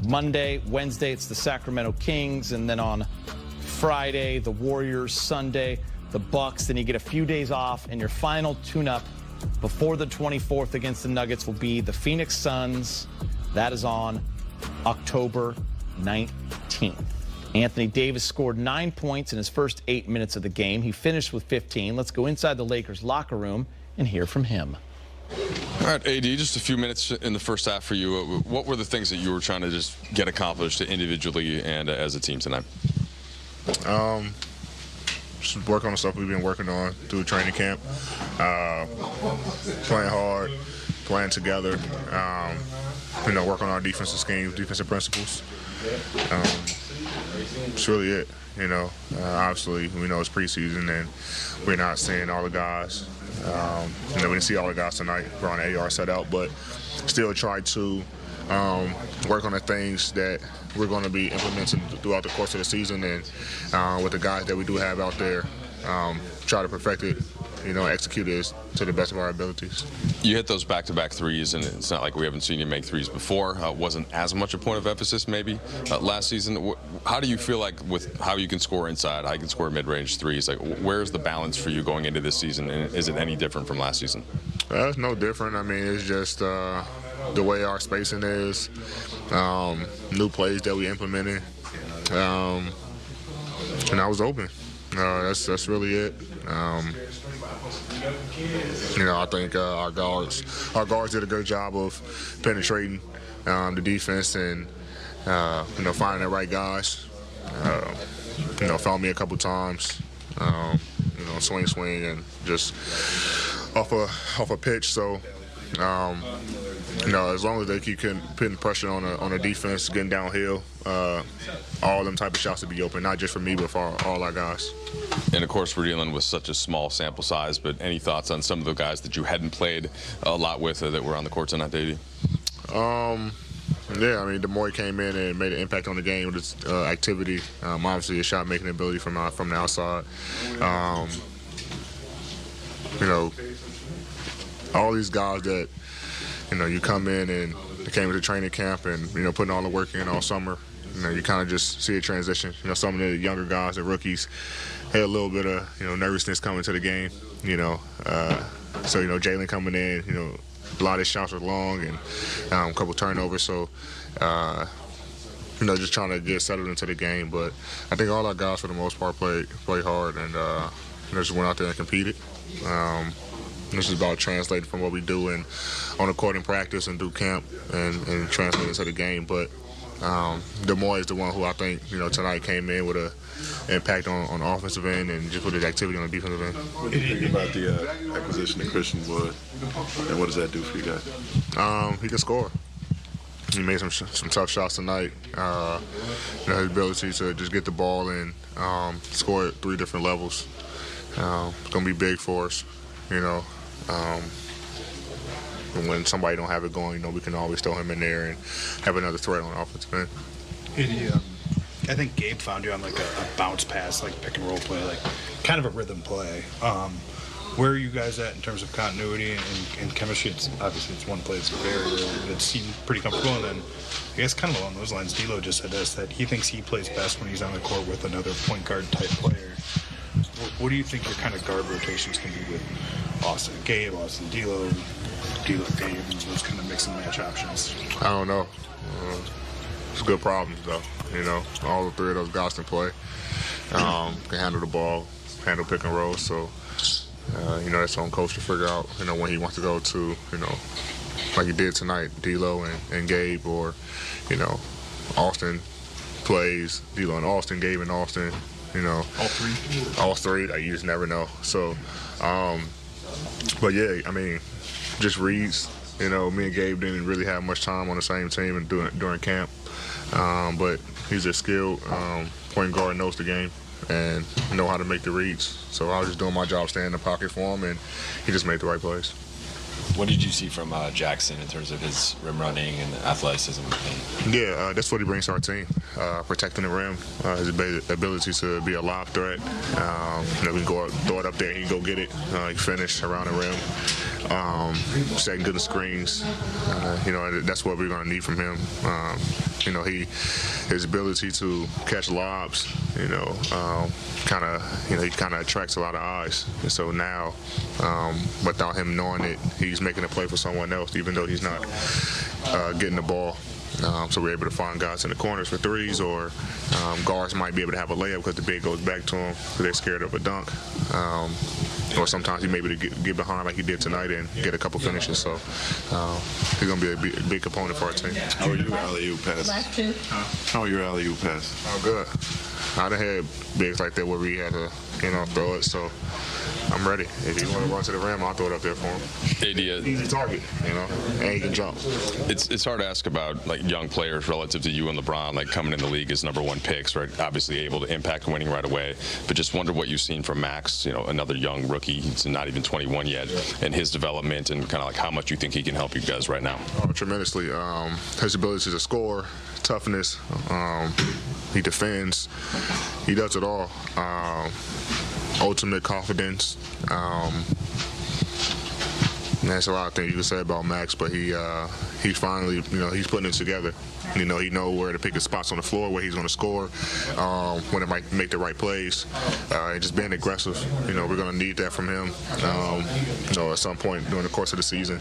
Monday, Wednesday, it's the Sacramento Kings, and then on Friday, the Warriors, Sunday, the Bucks. Then you get a few days off, and your final tune-up before the 24th against the Nuggets will be the Phoenix Suns. That is on October 19th. Anthony Davis scored 9 points in his first 8 minutes of the game. He finished with 15. Let's go inside the Lakers locker room and hear from him. All right, AD, just a few minutes in the first half for you. What were the things that you were trying to just get accomplished individually and as a team tonight? Just work on the stuff we've been working on through training camp. Playing hard, playing together. Work on our defensive schemes, defensive principles. That's really it. Obviously, we know it's preseason and we're not seeing all the guys. We didn't see all the guys tonight. We're on AR set out, but still try to work on the things that we're going to be implementing throughout the course of the season, and with the guys that we do have out there, try to perfect it, execute it to the best of our abilities. You hit those back-to-back threes, and it's not like we haven't seen you make threes before. Wasn't as much a point of emphasis maybe last season. How do you feel like with how you can score inside, how you can score mid-range threes? Like, where's the balance for you going into this season, and is it any different from last season? It's no different. I mean, it's just the way our spacing is, new plays that we implemented, and I was open. That's really it. I think our guards did a good job of penetrating the defense and finding the right guys. Found me a couple times. Swing and just off a pitch. So. As long as they keep putting pressure on the defense, getting downhill, all them type of shots to be open, not just for me, but for all our guys. And, of course, we're dealing with such a small sample size, but any thoughts on some of the guys that you hadn't played a lot with that were on the court tonight, Davey? Yeah, I mean, the more he came in and made an impact on the game with his activity, obviously his shot-making ability from the outside. All these guys that, you come in and they came into training camp and, putting all the work in all summer, you kind of just see a transition. Some of the younger guys, the rookies, had a little bit of, nervousness coming to the game, So, Jalen coming in, a lot of his shots were long and a couple turnovers. So, just trying to get settled into the game. But I think all our guys, for the most part, played hard and just went out there and competed. This is about translating from what we do on the court in practice and through camp and translating to the game. But Demoy is the one who I think, tonight came in with an impact on the offensive end and just with his activity on the defensive end. What do you think about the acquisition of Christian Wood, and what does that do for you guys? He can score. He made some tough shots tonight. His ability to just get the ball and score at 3 different levels. It's going to be big for us, when somebody don't have it going, we can always throw him in there and have another threat on the offensive end. I think Gabe found you on like a bounce pass, like pick and roll play, like kind of a rhythm play. Where are you guys at in terms of continuity and chemistry? Obviously it's one play that's very early, but it seemed pretty comfortable. And then I guess kind of along those lines, D'Lo just said this, that he thinks he plays best when he's on the court with another point guard type player. What do you think your kind of guard rotations can be with Gabe, D'Lo, Gabe, and those kind of mix and match options? I don't know. It's good problems, though. All the 3 of those guys can play, can handle the ball, handle pick and roll. So, that's on coach to figure out, when he wants to go to, like he did tonight, D'Lo and Gabe, or, Austin plays D'Lo and Austin, Gabe and Austin. All three. You just never know. So, but yeah, I mean, just reads. Me and Gabe didn't really have much time on the same team and during camp. But he's a skilled point guard, knows the game, and know how to make the reads. So I was just doing my job, staying in the pocket for him, and he just made the right plays. What did you see from Jackson in terms of his rim running and athleticism? Yeah, that's what he brings to our team, protecting the rim, his ability to be a lob threat. We can go throw it up there, he can go get it, he can finish around the rim, setting good screens. That's what we're going to need from him. His ability to catch lobs, he kind of attracts a lot of eyes. And so now, without him knowing it, he's making a play for someone else, even though he's not getting the ball. So we're able to find guys in the corners for threes, or guards might be able to have a layup because the big goes back to him because they're scared of a dunk. Or sometimes he may be able to get behind like he did tonight and get a couple finishes. So he's going to be a big component for our team. How are you alley-oop pass? How are your alley-oop pass? Oh, good. I done had bigs like that where we had to, throw it. So I'm ready. If he want to run to the rim, I'll throw it up there for him. Easy target, and he can jump. It's hard to ask about like young players relative to you and LeBron, like coming in the league as #1 picks, right? Obviously able to impact winning right away. But just wonder what you've seen from Max, another young rookie. He's not even 21 yet, and his development and kind of like how much you think he can help you guys right now. Oh, tremendously. His ability to score, toughness, he defends, he does it all. Ultimate confidence. That's a lot of things you can say about Max, but he finally, he's putting it together. He knows where to pick his spots on the floor, where he's going to score, when it might make the right plays, and just being aggressive. We're going to need that from him, at some point during the course of the season,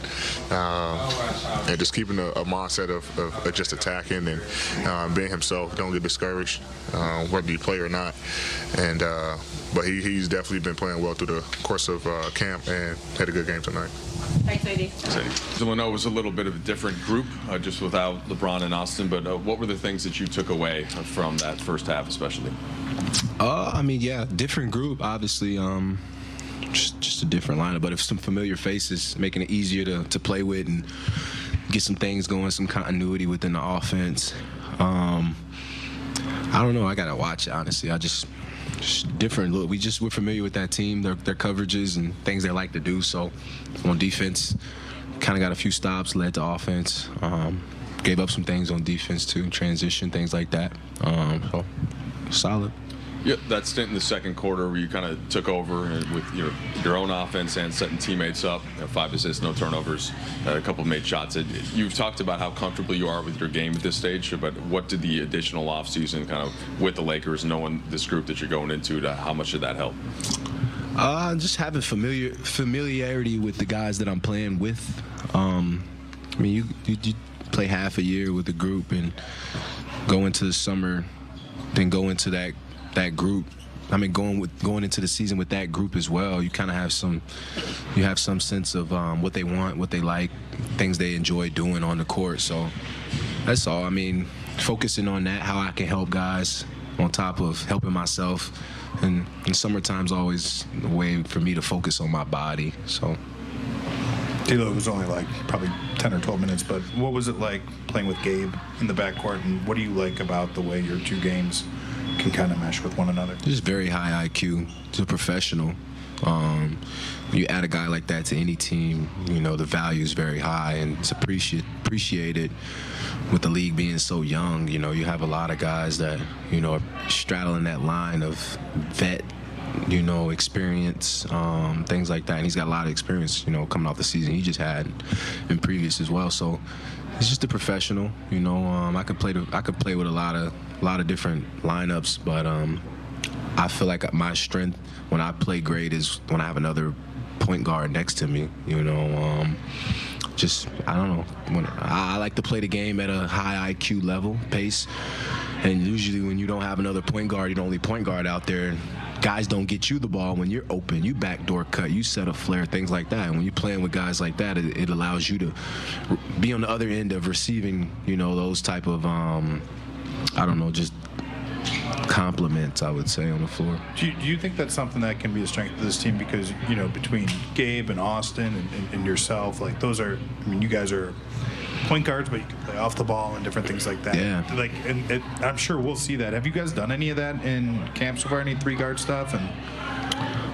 and just keeping a mindset of just attacking and being himself. Don't get discouraged, whether you play or not. And but he's definitely been playing well through the course of camp and had a good game tonight. Thanks, AD. Villanova was a little bit of a different group, just without LeBron and Austin, but what were the things that you took away from that first half especially? Different group, obviously. Just a different lineup, but if some familiar faces, making it easier to play with and get some things going, some continuity within the offense. I don't know. I got to watch it, honestly. Just different look. We're familiar with that team, their coverages and things they like to do. So on defense, kind of got a few stops, led to offense. Gave up some things on defense too, transition, things like that. So solid. Yeah, that stint in the second quarter where you kind of took over with your own offense and setting teammates up, 5 assists, no turnovers, a couple of made shots. You've talked about how comfortable you are with your game at this stage, but what did the additional offseason kind of with the Lakers, knowing this group that you're going into, how much did that help? Just having familiarity with the guys that I'm playing with. You play half a year with a group and go into the summer, then go into that group. Going into the season with that group as well, you kind of have some sense of what they want, what they like, things they enjoy doing on the court. So that's all. Focusing on that, how I can help guys on top of helping myself. And summertime's always a way for me to focus on my body. So. D'Lo was only like probably 10 or 12 minutes, but what was it like playing with Gabe in the backcourt, and what do you like about the way your two games can kind of mesh with one another? Just very high IQ. Just a professional. When you add a guy like that to any team, the value is very high, and it's appreciated with the league being so young. You have a lot of guys that, are straddling that line of vet, experience, things like that. And he's got a lot of experience, coming off the season he just had in previous as well. So he's just a professional. I could play with a lot of different lineups, but I feel like my strength when I play great is when I have another point guard next to me. I don't know. I like to play the game at a high IQ level, pace. And usually when you don't have another point guard, you're the only point guard out there, guys don't get you the ball when you're open. You backdoor cut, you set a flare, things like that. And when you're playing with guys like that, it allows you to be on the other end of receiving, those type of, just compliments, I would say, on the floor. Do you think that's something that can be a strength of this team? Because, between Gabe and Austin and yourself, like those are, you guys are point guards, but you can play off the ball and different things like that. Yeah. And I'm sure we'll see that. Have you guys done any of that in camp so far? Any 3-guard stuff? And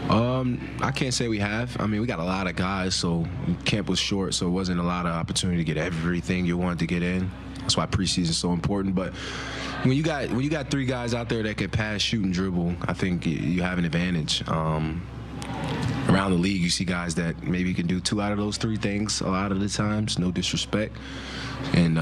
I can't say we have. I mean, we got a lot of guys, so camp was short, so it wasn't a lot of opportunity to get everything you wanted to get in. That's why preseason is so important. But when you got 3 guys out there that can pass, shoot, and dribble, I think you have an advantage. Around the league, you see guys that maybe can do 2 out of those 3 things a lot of the times. No disrespect, and